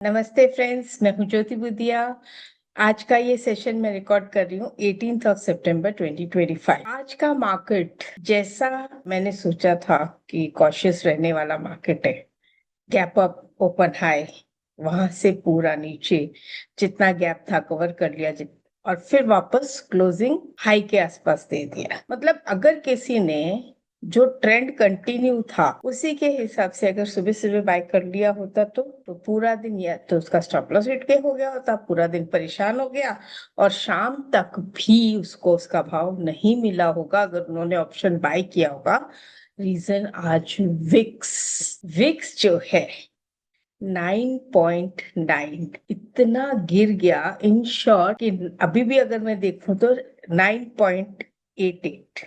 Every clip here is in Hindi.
नमस्ते फ्रेंड्स, मैं हूं ज्योति बुदिया। आज का ये सेशन मैं रिकॉर्ड कर रही हूँ 18 सितंबर 2025। आज का मार्केट जैसा मैंने सोचा था कि कॉशियस रहने वाला मार्केट है। गैप अप, ओपन हाई, वहां से पूरा नीचे जितना गैप था कवर कर लिया, और फिर वापस क्लोजिंग हाई के आसपास दे दिया। मतलब अगर किसी ने जो ट्रेंड कंटिन्यू था उसी के हिसाब से अगर सुबह सुबह बाय कर लिया होता तो पूरा दिन, या तो उसका स्टॉप लॉस हिट के हो गया होता, पूरा दिन परेशान हो गया और शाम तक भी उसको उसका भाव नहीं मिला होगा अगर उन्होंने ऑप्शन बाय किया होगा। रीजन आज विक्स विक्स जो है 9.9 इतना गिर गया। इन शॉर्ट कि अभी भी अगर मैं देखूं तो 9.88,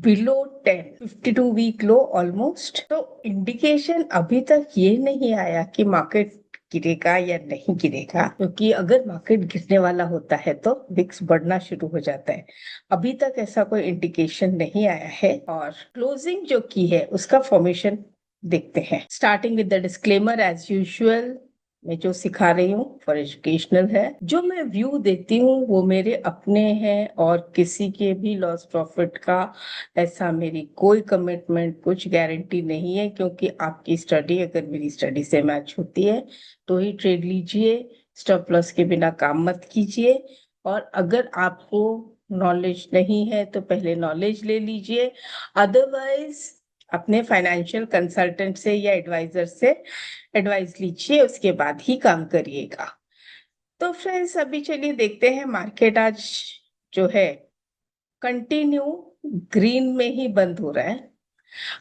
बिलो 10, 52 वीक लो ऑलमोस्ट। तो इंडिकेशन अभी तक ये नहीं आया कि मार्केट गिरेगा या नहीं गिरेगा, क्योंकि अगर मार्केट गिरने वाला होता है तो विक्स बढ़ना शुरू हो जाता है। अभी तक ऐसा कोई इंडिकेशन नहीं आया है। और क्लोजिंग जो की है उसका फॉर्मेशन देखते हैं। Starting with the disclaimer as usual, मैं जो सिखा रही हूँ फॉर एजुकेशनल है। जो मैं व्यू देती हूँ वो मेरे अपने हैं और किसी के भी लॉस प्रॉफिट का ऐसा मेरी कोई कमिटमेंट, कुछ गारंटी नहीं है। क्योंकि आपकी स्टडी अगर मेरी स्टडी से मैच होती है तो ही ट्रेड लीजिए, स्टॉप लॉस के बिना काम मत कीजिए। और अगर आपको नॉलेज नहीं है तो पहले नॉलेज ले लीजिए, अदरवाइज अपने फाइनेंशियल कंसल्टेंट से या एडवाइजर से एडवाइस लीजिए, उसके बाद ही काम करिएगा। तो फ्रेंड्स, अभी चलिए देखते हैं मार्केट आज जो है कंटिन्यू ग्रीन में ही बंद हो रहा है।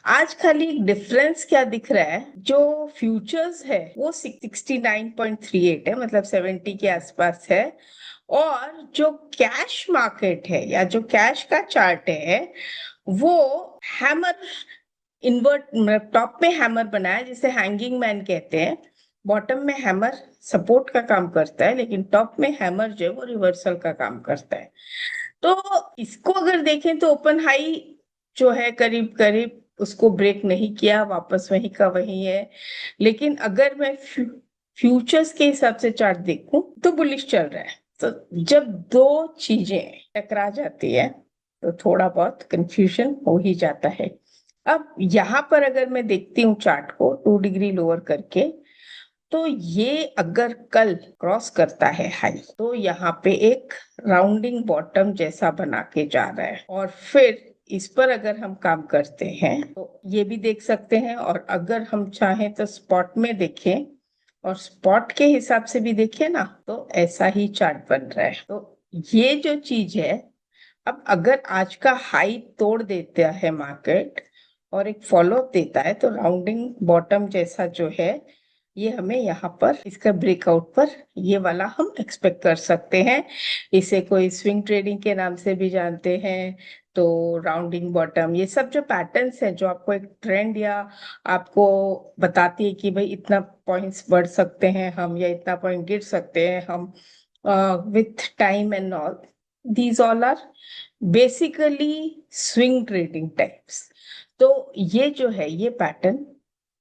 आज खाली एक डिफरेंस क्या दिख रहा है, जो फ्यूचर्स है वो 69.38 है, मतलब 70 के आसपास है। और जो कैश मार्केट है या जो कैश का चार्ट है वो हैमर इन्वर्ट, मतलब टॉप में हैमर बना है जिसे हैंगिंग मैन कहते हैं। बॉटम में हैमर सपोर्ट का काम करता है, लेकिन टॉप में हैमर जो है वो रिवर्सल का काम करता है। तो इसको अगर देखें तो ओपन हाई जो है करीब करीब उसको ब्रेक नहीं किया, वापस वही का वही है। लेकिन अगर मैं फ्यूचर्स के हिसाब से चार्ट देखूं तो बुलिश चल रहा है। तो जब दो चीजें टकरा जाती है तो थोड़ा बहुत कंफ्यूजन हो ही जाता है। अब यहाँ पर अगर मैं देखती हूँ चार्ट को 2 डिग्री लोअर करके, तो ये अगर कल क्रॉस करता है हाई तो यहाँ पे एक राउंडिंग बॉटम जैसा बना के जा रहा है। और फिर इस पर अगर हम काम करते हैं तो ये भी देख सकते हैं। और अगर हम चाहें तो स्पॉट में देखें और स्पॉट के हिसाब से भी देखें ना, तो ऐसा ही चार्ट बन रहा है। तो ये जो चीज है, अब अगर आज का हाई तोड़ देता है मार्केट और एक फॉलोअप देता है तो राउंडिंग बॉटम जैसा जो है ये हमें यहाँ पर इसका ब्रेकआउट पर ये वाला हम एक्सपेक्ट कर सकते हैं। इसे कोई स्विंग ट्रेडिंग के नाम से भी जानते हैं। तो राउंडिंग बॉटम, ये सब जो पैटर्न्स हैं जो आपको एक ट्रेंड या आपको बताती है कि भाई इतना पॉइंट्स बढ़ सकते हैं हम या इतना पॉइंट गिर सकते हैं हम with time and all, these all are basically swing trading types. तो ये जो है ये पैटर्न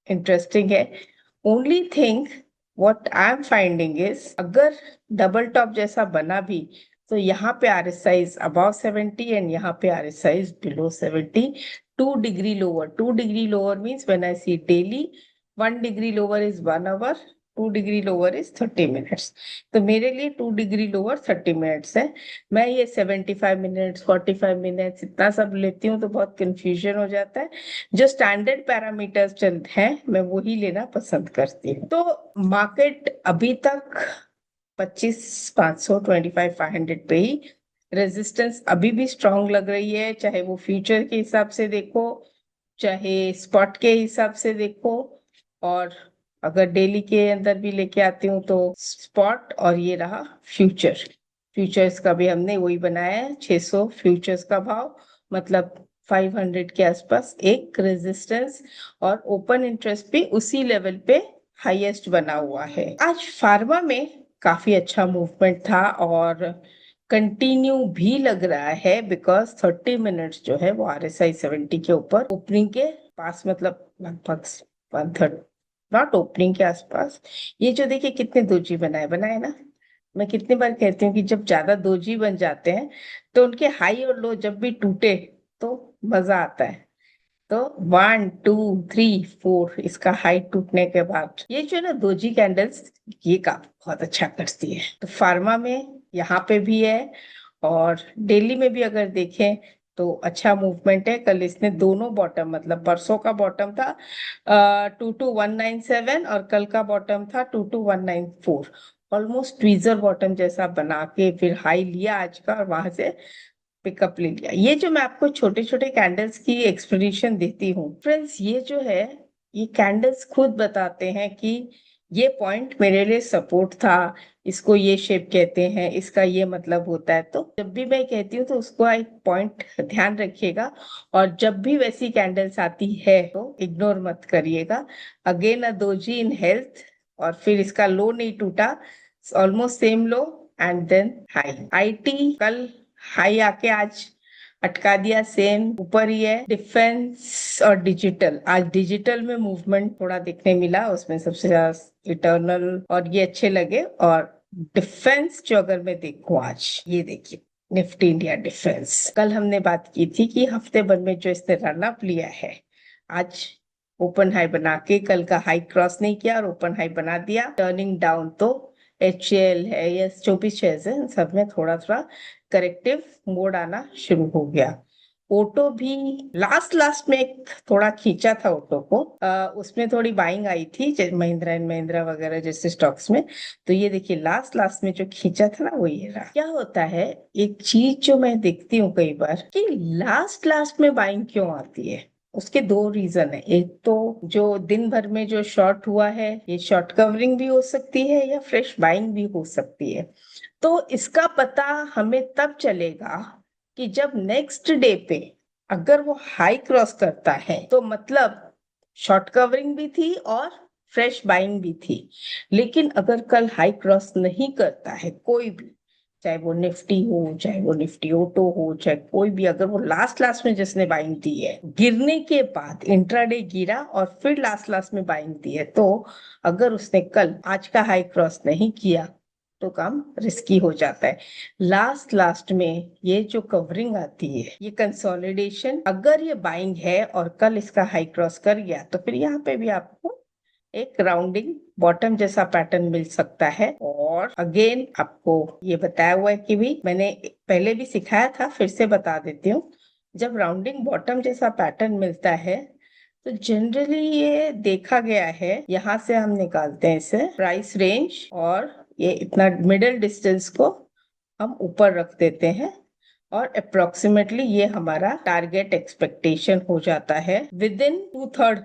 इंटरेस्टिंग है। Only thing what I am finding is, अगर डबल टॉप जैसा बना भी तो यहाँ पे RSI इज अबाव 70 एंड यहाँ पे RSI is below 70। 2 degree lower, 2 degree lower means when I see daily, 1 degree lower is 1 hour, 2 degree lower is 30 minutes. तो मेरे लिए 2 डिग्री लोअर 30 मिनट्स है। मैं ये 75 मिनट्स, 45 मिनट्स इतना सब लेती हूँ तो बहुत कंफ्यूजन हो जाता है। जो स्टैंडर्ड पैरामीटर्स चलते हैं मैं वही लेना पसंद करती हूँ। तो मार्केट अभी तक 25,500, 25,500 पे ही रेजिस्टेंस अभी भी स्ट्रांग लग रही है, चाहे वो फ्यूचर के हिसाब से देखो चाहे स्पॉट के हिसाब से देखो। और अगर डेली के अंदर भी लेके आती हूँ तो स्पॉट और ये रहा फ्यूचर, फ्यूचर्स का भी हमने वही बनाया है 600 फ्यूचर्स का भाव, मतलब 500 के आसपास एक रेजिस्टेंस। और ओपन इंटरेस्ट भी उसी लेवल पे हाईएस्ट बना हुआ है। आज फार्मा में काफी अच्छा मूवमेंट था और कंटिन्यू भी लग रहा है, बिकॉज 30 मिनट्स जो है वो RSI 70 के ऊपर ओपनिंग के पास, मतलब लगभग 130 नॉट ओपनिंग के आसपास। ये जो देखिए कितने दोजी बनाए बनाए ना। मैं कितनी बार कहती हूँ कि जब ज्यादा दोजी बन जाते हैं तो उनके हाई और लो जब भी टूटे तो मजा आता है। तो 1 2 3 4 इसका हाइट टूटने के बाद ये जो है ना दोजी कैंडल्स, ये का बहुत अच्छा करती है। तो फार्मा में यहाँ पे भी है, और डेली में भी अगर देखें तो अच्छा मूवमेंट है। कल इसने दोनों बॉटम, मतलब परसों का बॉटम था 22197 और कल का बॉटम था 22194। ऑलमोस्ट ट्वीजर बॉटम जैसा बना के फिर हाई लिया आज का, और वहां से पिकअप ले लिया। ये जो मैं आपको छोटे छोटे कैंडल्स की एक्सप्लेनेशन देती हूँ फ्रेंड्स, ये जो है ये कैंडल्स खुद बताते हैं कि ये पॉइंट मेरे लिए सपोर्ट था, इसको ये शेप कहते हैं, इसका ये मतलब होता है। तो जब भी मैं कहती हूँ तो उसको एक पॉइंट ध्यान रखिएगा, और जब भी वैसी कैंडल्स आती है तो इग्नोर मत करिएगा। Again a doji in health, और फिर इसका लो नहीं टूटा, almost same low, and then high. IT कल हाई आके आज अटका दिया, सेम ऊपर ही है। डिफेंस और डिजिटल, आज डिजिटल में मूवमेंट थोड़ा देखने मिला, उसमें सबसे ज्यादा इटर्नल और ये अच्छे लगे। और डिफेंस जो अगर मैं देखूं आज, ये देखिए निफ्टी इंडिया डिफेंस, कल हमने बात की थी कि हफ्ते भर में जो इसने रन अप लिया है, आज ओपन हाई बना के कल का हाई क्रॉस नहीं किया और ओपन हाई बना दिया, टर्निंग डाउन। तो HCL है, यस 24 शेयर्स है, इन सब में थोड़ा थोड़ा करेक्टिव मोड आना शुरू हो गया। ऑटो भी लास्ट लास्ट में एक थोड़ा खींचा था ऑटो को, उसमें थोड़ी बाइंग आई थी महिंद्रा एंड महिंद्रा वगैरह जैसे स्टॉक्स में। तो ये देखिए लास्ट लास्ट में जो खींचा था ना वो ये रहा। क्या होता है, एक चीज जो मैं देखती हूँ कई बार कि लास्ट लास्ट में बाइंग क्यों आती है, उसके दो रीजन है। एक तो जो दिन भर में जो शॉर्ट हुआ है, ये शॉर्ट कवरिंग भी हो सकती है या फ्रेश बाइंग भी हो सकती है। तो इसका पता हमें तब चलेगा कि जब नेक्स्ट डे पे अगर वो हाई क्रॉस करता है तो मतलब शॉर्ट कवरिंग भी थी और फ्रेश बाइंग भी थी। लेकिन अगर कल हाई क्रॉस नहीं करता है कोई भी, चाहे वो निफ्टी हो, चाहे वो निफ्टी ऑटो हो, चाहे कोई भी, अगर वो लास्ट लास्ट में जिसने बाइंग दी है, गिरने के बाद इंट्राडे गिरा और फिर लास्ट लास्ट में बाइंग दी है, तो अगर उसने कल आज का हाई क्रॉस नहीं किया तो काम रिस्की हो जाता है। लास्ट लास्ट में ये जो कवरिंग आती है, ये कंसोलिडेशन, अगर ये बाइंग है और कल इसका हाई क्रॉस कर गया तो फिर यहाँ पे भी आपको एक राउंडिंग बॉटम जैसा पैटर्न मिल सकता है। और अगेन आपको ये बताया हुआ है कि भी मैंने पहले भी सिखाया था, फिर से बता देती हूँ। जब राउंडिंग बॉटम जैसा पैटर्न मिलता है तो जनरली ये देखा गया है, यहाँ से हम निकालते हैं इसे प्राइस रेंज, और ये इतना मिडिल डिस्टेंस को हम ऊपर रख देते हैं, और अप्रोक्सीमेटली ये हमारा टारगेट एक्सपेक्टेशन हो जाता है विद इन 2/3।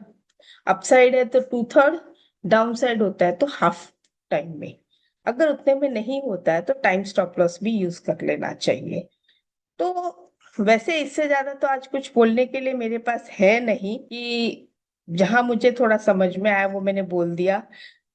अपसाइड है तो 2/3, डाउन साइड होता है तो हाफ टाइम में। अगर उतने में नहीं होता है तो टाइम स्टॉप लॉस भी यूज कर लेना चाहिए। तो वैसे इससे ज्यादा तो आज कुछ बोलने के लिए मेरे पास है नहीं, कि जहां मुझे थोड़ा समझ में आया वो मैंने बोल दिया।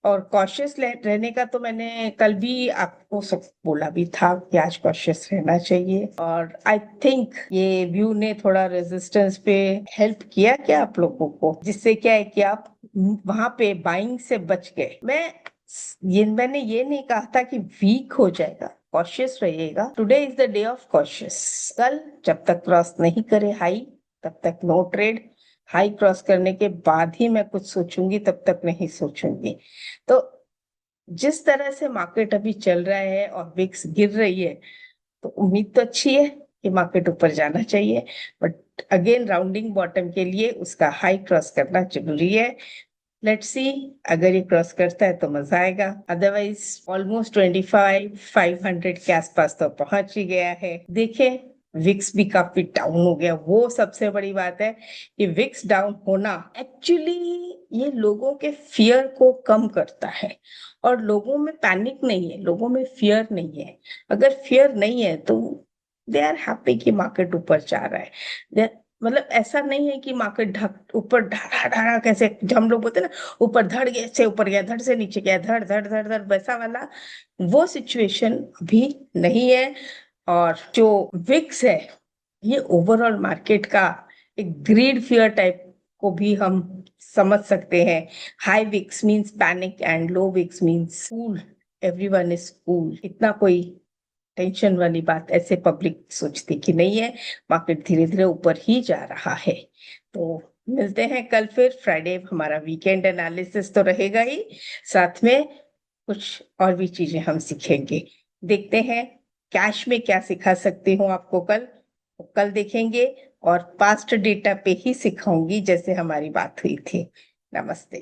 और कॉशियस रहने का तो मैंने कल भी आपको सब बोला भी था कि आज कॉशियस रहना चाहिए। और आई थिंक ये व्यू ने थोड़ा रेजिस्टेंस पे हेल्प किया क्या आप लोगों को, जिससे क्या है कि आप वहां पे बाइंग से बच गए। मैंने ये नहीं कहा था कि वीक हो जाएगा, कॉशियस रहिएगा। Today is the day of cautious. कल जब तक क्रॉस नहीं करे हाई तब तक नो ट्रेड, हाई क्रॉस करने के बाद ही मैं कुछ सोचूंगी, तब तक नहीं सोचूंगी। तो जिस तरह से मार्केट अभी चल रहा है और विक्स गिर रही है, तो उम्मीद तो अच्छी है कि मार्केट ऊपर जाना चाहिए, बट अगेन राउंडिंग बॉटम के लिए उसका हाई क्रॉस करना जरूरी है। लेट्स सी, अगर ये क्रॉस करता है तो मजा आएगा, अदरवाइज ऑलमोस्ट 25,500 के आसपास तो पहुंच ही गया है। देखें, विक्स भी काफी डाउन हो गया, वो सबसे बड़ी बात है कि विक्स डाउन होना एक्चुअली ये लोगों के फियर को कम करता है। और लोगों में पैनिक नहीं है, लोगों में फियर नहीं है। अगर फियर नहीं है तो दे आर हैप्पी कि मार्केट ऊपर जा रहा है। मतलब ऐसा नहीं है कि मार्केट ढक ऊपर ढाढ़ा ढाढ़ा, कैसे जो हम लोग बोलते हैं ना, ऊपर धड़ गया से ऊपर गया, धड़ से नीचे गया, धड़ धड़ धड़ धड़, वैसा वाला वो सिचुएशन अभी नहीं है। और जो विक्स है ये ओवरऑल मार्केट का एक ग्रीड फियर टाइप को भी हम समझ सकते हैं। High VIX means panic and low VIX means cool, everyone is cool. इतना कोई टेंशन वाली बात ऐसे पब्लिक सोचती कि नहीं है, मार्केट धीरे धीरे ऊपर ही जा रहा है। तो मिलते हैं कल फिर। फ्राइडे हमारा वीकेंड एनालिसिस तो रहेगा ही, साथ में कुछ और भी चीजें हम सीखेंगे। देखते हैं कैश में क्या सिखा सकती हूँ आपको कल, कल देखेंगे। और पास्ट डेटा पे ही सिखाऊंगी जैसे हमारी बात हुई थी। नमस्ते।